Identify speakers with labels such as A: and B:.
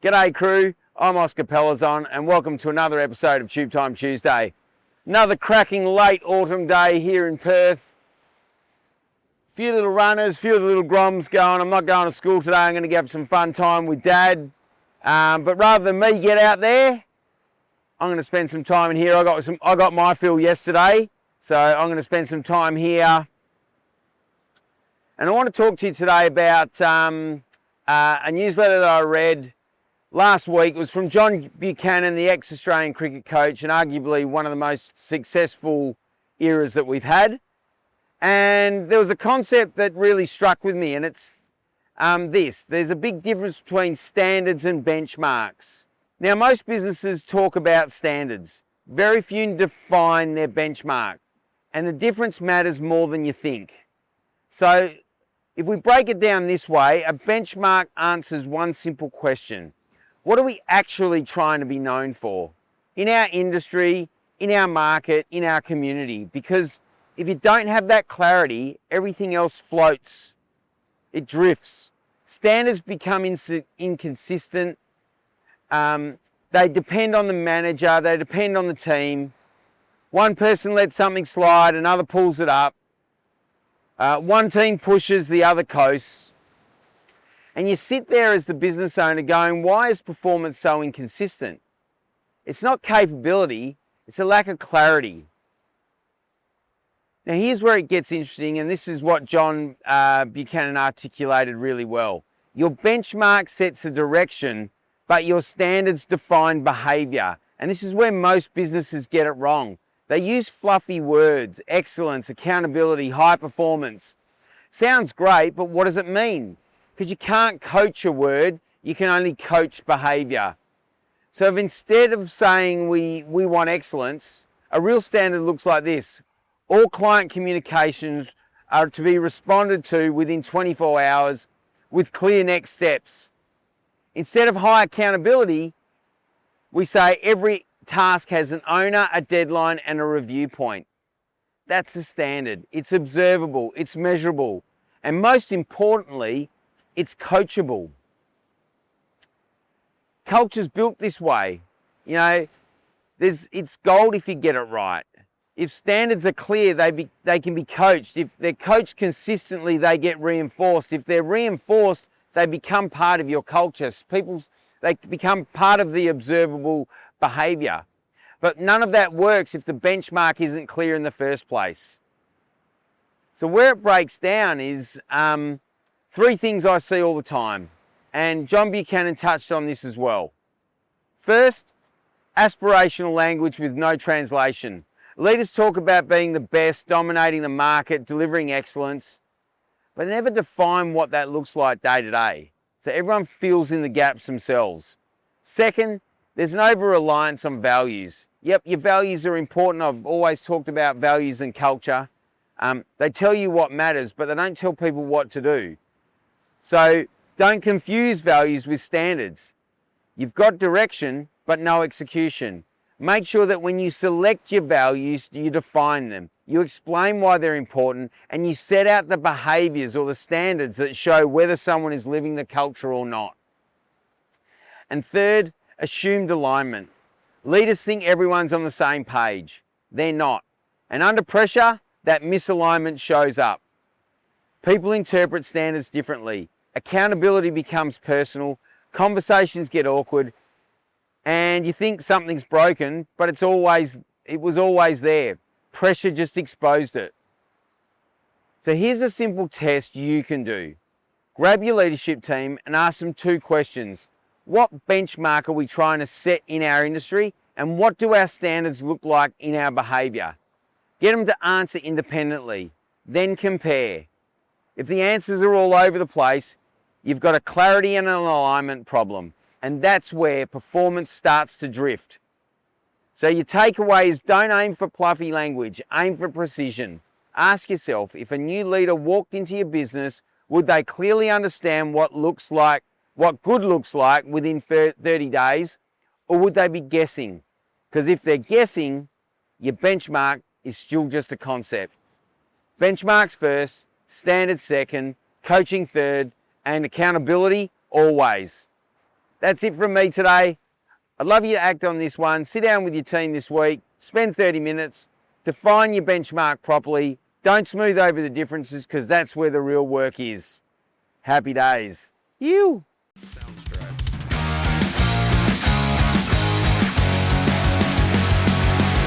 A: G'day crew, I'm Oscar Pelazon and welcome to another episode of Tube Time Tuesday. Another cracking late autumn day here in Perth. Few little runners, few of the little groms going. I'm not going to school today, I'm going to have some fun time with Dad. But rather than me get out there, I'm going to spend some time in here. I got my fill yesterday, so I'm going to spend some time here. And I want to talk to you today about a newsletter that I read last week. It was from John Buchanan, the ex-Australian cricket coach, and arguably one of the most successful eras that we've had. And there was a concept that really struck with me, and it's this. There's a big difference between standards and benchmarks. Now, most businesses talk about standards. Very few define their benchmark, and the difference matters more than you think. So, if we break it down this way, a benchmark answers one simple question. What are we actually trying to be known for? In our industry, in our market, in our community? Because if you don't have that clarity, everything else floats. It drifts. Standards become inconsistent. They depend on the manager, they depend on the team. One person lets something slide, another pulls it up. One team pushes, the other coasts. And you sit there as the business owner going, why is performance so inconsistent? It's not capability, it's a lack of clarity. Now here's where it gets interesting, and this is what John Buchanan articulated really well. Your benchmark sets the direction, but your standards define behaviour. And this is where most businesses get it wrong. They use fluffy words, excellence, accountability, high performance. Sounds great, but what does it mean? Because you can't coach a word, you can only coach behaviour. So if instead of saying we want excellence, a real standard looks like this. All client communications are to be responded to within 24 hours with clear next steps. Instead of high accountability, we say every task has an owner, a deadline, and a review point. That's the standard. It's observable, it's measurable, and most importantly, it's coachable. Culture's built this way. You know, it's gold if you get it right. If standards are clear, they can be coached. If they're coached consistently, they get reinforced. If they're reinforced, they become part of your culture. They become part of the observable behaviour. But none of that works if the benchmark isn't clear in the first place. So where it breaks down is three things I see all the time. And John Buchanan touched on this as well. First, aspirational language with no translation. Leaders talk about being the best, dominating the market, delivering excellence, but never define what that looks like day to day. So everyone fills in the gaps themselves. Second, there's an over-reliance on values. Yep, your values are important. I've always talked about values and culture. They tell you what matters, but they don't tell people what to do. So don't confuse values with standards. You've got direction, but no execution. Make sure that when you select your values, you define them. You explain why they're important, and you set out the behaviours or the standards that show whether someone is living the culture or not. And third, assumed alignment. Leaders think everyone's on the same page. They're not. And under pressure, that misalignment shows up. People interpret standards differently. Accountability becomes personal. Conversations get awkward. And you think something's broken, but it was always there. Pressure just exposed it. So here's a simple test you can do. Grab your leadership team and ask them two questions. What benchmark are we trying to set in our industry? And what do our standards look like in our behaviour? Get them to answer independently. Then compare. If the answers are all over the place, you've got a clarity and an alignment problem. And that's where performance starts to drift. So your takeaway is don't aim for fluffy language, aim for precision. Ask yourself, if a new leader walked into your business, would they clearly understand what good looks like within 30 days, or would they be guessing? Because if they're guessing, your benchmark is still just a concept. Benchmarks first, standards second, coaching third, and accountability always. That's it from me today. I'd love you to act on this one. Sit down with your team this week, spend 30 minutes, define your benchmark properly. Don't smooth over the differences because that's where the real work is. Happy days. You.